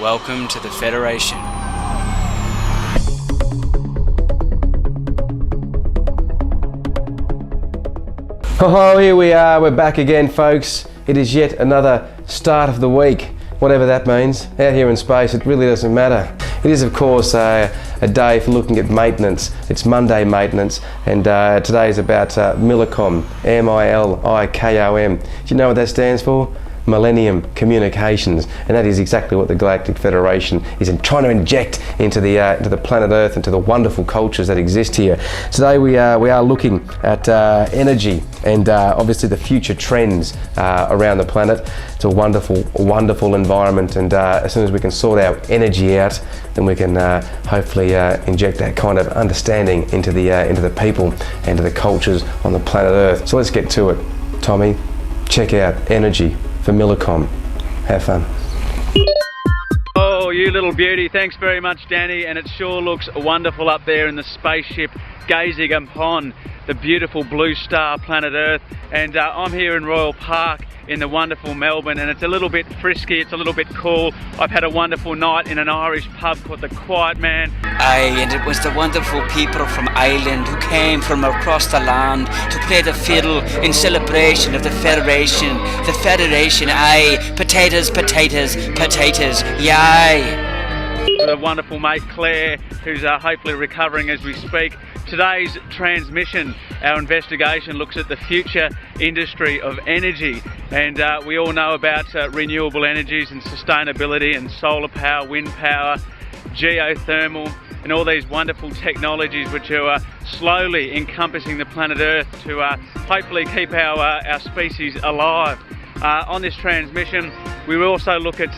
Welcome to the Federation. Oh, here we are, we're back again, folks. It is yet another start of the week, whatever that means. Out here in space, it really doesn't matter. It is, of course, a day for looking at maintenance. It's Monday maintenance, and today is about Milikom, M-I-L-I-K-O-M. Do you know what that stands for? Millennium Communications, and that is exactly what the Galactic Federation is trying to inject into the planet Earth, into the wonderful cultures that exist here. Today we are looking at energy and obviously the future trends around the planet. It's a wonderful environment, and as soon as we can sort our energy out, then we can hopefully inject that kind of understanding into the people and to the cultures on the planet Earth. So let's get to it. Tommy, check out energy for Milikom. Have fun. Oh, you little beauty. Thanks very much, Danny. And it sure looks wonderful up there in the spaceship, gazing upon the beautiful Bluestar planet Earth. And I'm here in Royal Park in the wonderful Melbourne, and it's a little bit frisky, it's a little bit cool. I've had a wonderful night in an Irish pub called the Quiet Man. Aye, and it was the wonderful people from Ireland who came from across the land to play the fiddle in celebration of the Federation. The Federation, aye. Potatoes, potatoes, potatoes, yay. The wonderful mate Claire, who's hopefully recovering as we speak. Today's transmission, our investigation, looks at the future industry of energy, and we all know about renewable energies and sustainability and solar power, wind power, geothermal, and all these wonderful technologies which are slowly encompassing the planet Earth to hopefully keep our species alive. On this transmission, we will also look at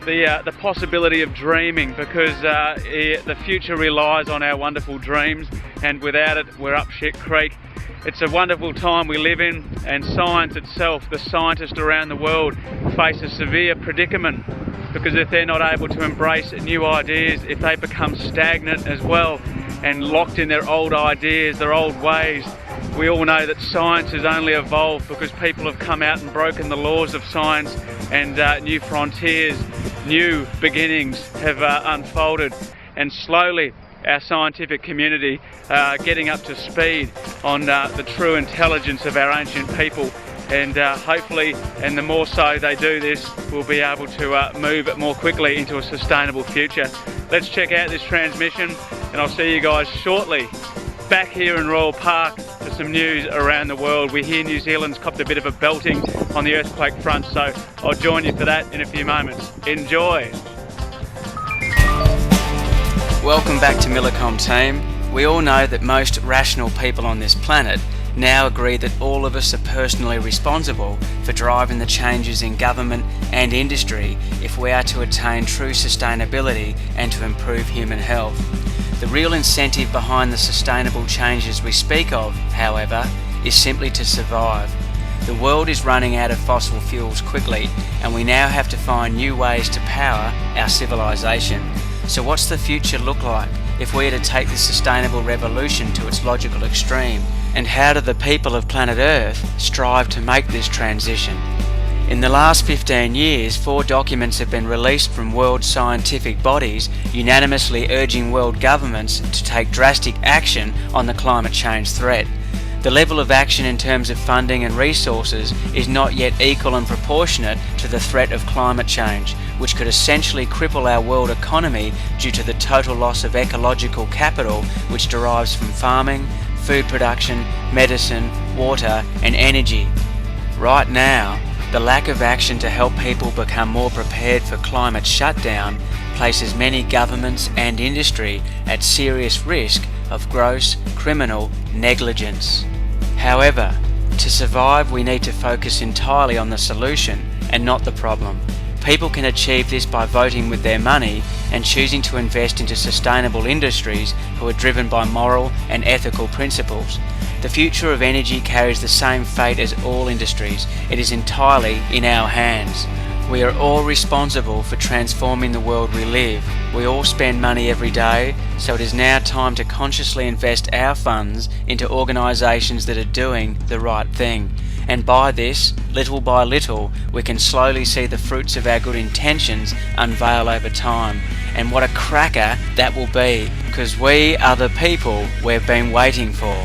the possibility of dreaming, because the future relies on our wonderful dreams, and without it we're up shit creek. It's a wonderful time we live in, and science itself, the scientists around the world, face a severe predicament, because if they're not able to embrace new ideas, if they become stagnant as well and locked in their old ideas, their old ways, we all know that science has only evolved because people have come out and broken the laws of science, and new frontiers, new beginnings have unfolded, and slowly our scientific community getting up to speed on the true intelligence of our ancient people, and hopefully, and the more so they do this, we'll be able to move more quickly into a sustainable future. Let's check out this transmission, and I'll see you guys shortly back here in Royal Park for some news around the world. We hear New Zealand's copped a bit of a belting on the earthquake front, so I'll join you for that in a few moments. Enjoy! Welcome back to Milikom team. We all know that most rational people on this planet now agree that all of us are personally responsible for driving the changes in government and industry if we are to attain true sustainability and to improve human health. The real incentive behind the sustainable changes we speak of, however, is simply to survive. The world is running out of fossil fuels quickly, and we now have to find new ways to power our civilization. So what's the future look like if we are to take this sustainable revolution to its logical extreme? And how do the people of planet Earth strive to make this transition? In the last 15 years, 4 documents have been released from world scientific bodies unanimously urging world governments to take drastic action on the climate change threat. The level of action in terms of funding and resources is not yet equal and proportionate to the threat of climate change, which could essentially cripple our world economy due to the total loss of ecological capital which derives from farming, food production, medicine, water and energy. Right now, the lack of action to help people become more prepared for climate shutdown places many governments and industry at serious risk of gross criminal negligence. However, to survive we need to focus entirely on the solution and not the problem. People can achieve this by voting with their money and choosing to invest into sustainable industries who are driven by moral and ethical principles. The future of energy carries the same fate as all industries. It is entirely in our hands. We are all responsible for transforming the world we live. We all spend money every day, so it is now time to consciously invest our funds into organisations that are doing the right thing. and by this, little by little, we can slowly see the fruits of our good intentions unveil over time. And what a cracker that will be, because we are the people we've been waiting for.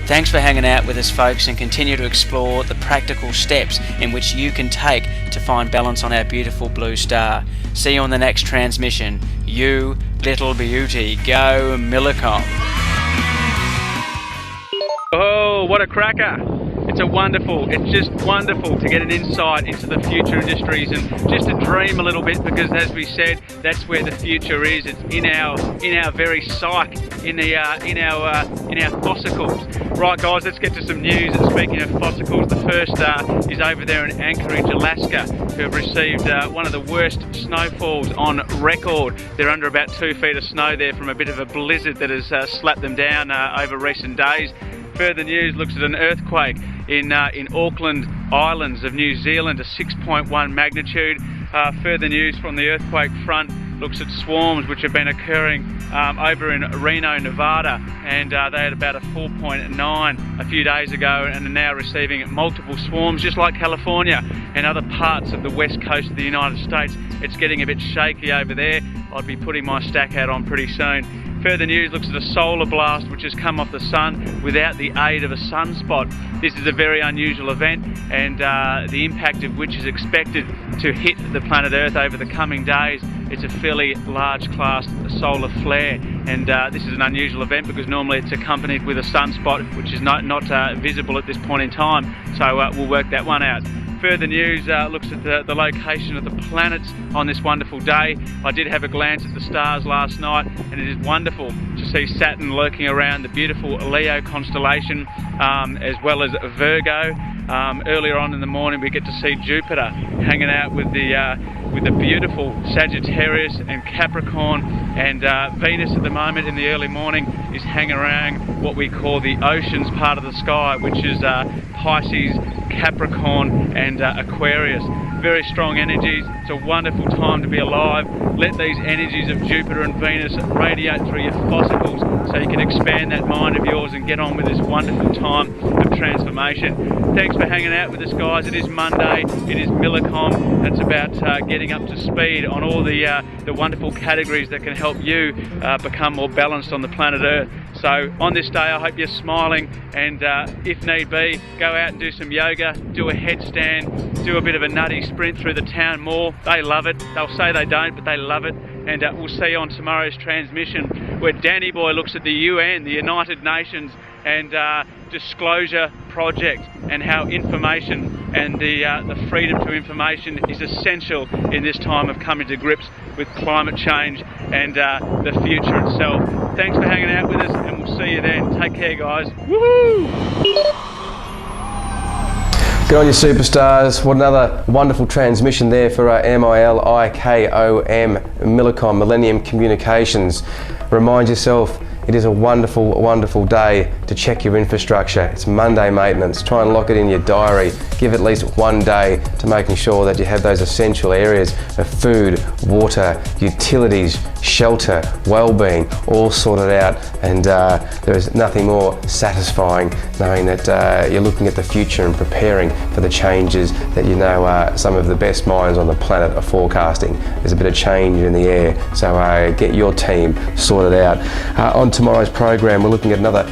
Thanks for hanging out with us, folks, and continue to explore the practical steps in which you can take to find balance on our beautiful blue star. See you on the next transmission. You little beauty, go Milikom. Oh, what a cracker. It's just wonderful to get an insight into the future industries and just to dream a little bit, because as we said, that's where the future is. It's in our very psyche, in our fossicles. Right guys, let's get to some news. Speaking of fossicles, the first is over there in Anchorage, Alaska, who have received one of the worst snowfalls on record. They're under about 2 feet of snow there from a bit of a blizzard that has slapped them down over recent days. Further news looks at an earthquake in Auckland Islands of New Zealand, a 6.1 magnitude. Further news from the earthquake front looks at swarms which have been occurring over in Reno, Nevada, and they had about a 4.9 a few days ago and are now receiving multiple swarms, just like California and other parts of the west coast of the United States. It's getting a bit shaky over there. I'll be putting my stack hat on pretty soon. Further news looks at a solar blast which has come off the sun without the aid of a sunspot. This is a very unusual event, and the impact of which is expected to hit the planet Earth over the coming days. It's a fairly large class solar flare, and this is an unusual event because normally it's accompanied with a sunspot which is not visible at this point in time, so we'll work that one out. Further news looks at the location of the planets on this wonderful day. I did have a glance at the stars last night, and it is wonderful to see Saturn lurking around the beautiful Leo constellation, as well as Virgo. Earlier on in the morning we get to see Jupiter hanging out with the beautiful Sagittarius and Capricorn, and Venus at the moment in the early morning is hanging around what we call the oceans part of the sky, which is Pisces, Capricorn and Aquarius. Very strong energies. It's a wonderful time to be alive. Let these energies of Jupiter and Venus radiate through your fossicles so you can expand that mind of yours and get on with this wonderful time of transformation. Thanks for hanging out with us, guys. It is Monday. It is Milikom. It's about getting up to speed on all the wonderful categories that can help you become more balanced on the planet Earth. So on this day, I hope you're smiling, and if need be, go out and do some yoga, do a headstand, do a bit of a nutty sprint through the town mall. They love it. They'll say they don't, but they love it. And we'll see you on tomorrow's transmission, where Danny Boy looks at the UN, the United Nations, and disclosure project, and how information and the freedom to information is essential in this time of coming to grips with climate change and the future itself. Thanks for hanging out with us, and we'll see you then. Take care, guys. Woohoo! Good on you, superstars. What another wonderful transmission there for Milikom, Milikom, Millennium Communications. Remind yourself, it is a wonderful, wonderful day to check your infrastructure. It's Monday maintenance. Try and lock it in your diary. Give at least one day to making sure that you have those essential areas of food, water, utilities, shelter, well-being, all sorted out. And there is nothing more satisfying knowing that you're looking at the future and preparing for the changes that you know some of the best minds on the planet are forecasting. There's a bit of change in the air, so get your team sorted out. On tomorrow's program, we're looking at another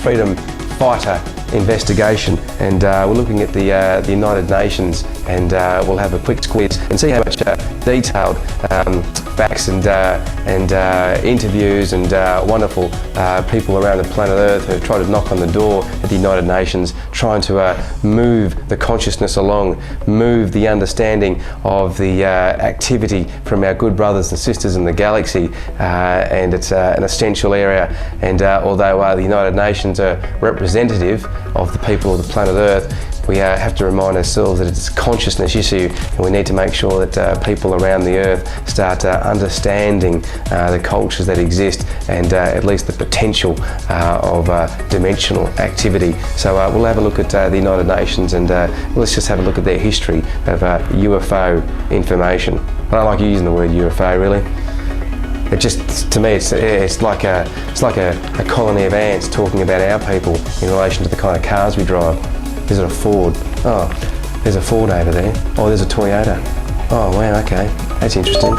freedom fighter investigation, and we're looking at the United Nations, and we'll have a quick quiz and see how much detailed facts and interviews and wonderful people around the planet Earth who have tried to knock on the door at the United Nations, trying to move the consciousness along, move the understanding of the activity from our good brothers and sisters in the galaxy, and it's an essential area. And although the United Nations are representative of the people of the planet Earth, we have to remind ourselves that it's a consciousness issue, and we need to make sure that people around the Earth start understanding the cultures that exist, and at least the potential of dimensional activity. So we'll have a look at the United Nations, and let's just have a look at their history of UFO information. I don't like using the word UFO, really. It just, to me, it's like a colony of ants talking about our people in relation to the kind of cars we drive. Is it a Ford? Oh, there's a Ford over there. Oh, there's a Toyota. Oh wow, okay, that's interesting.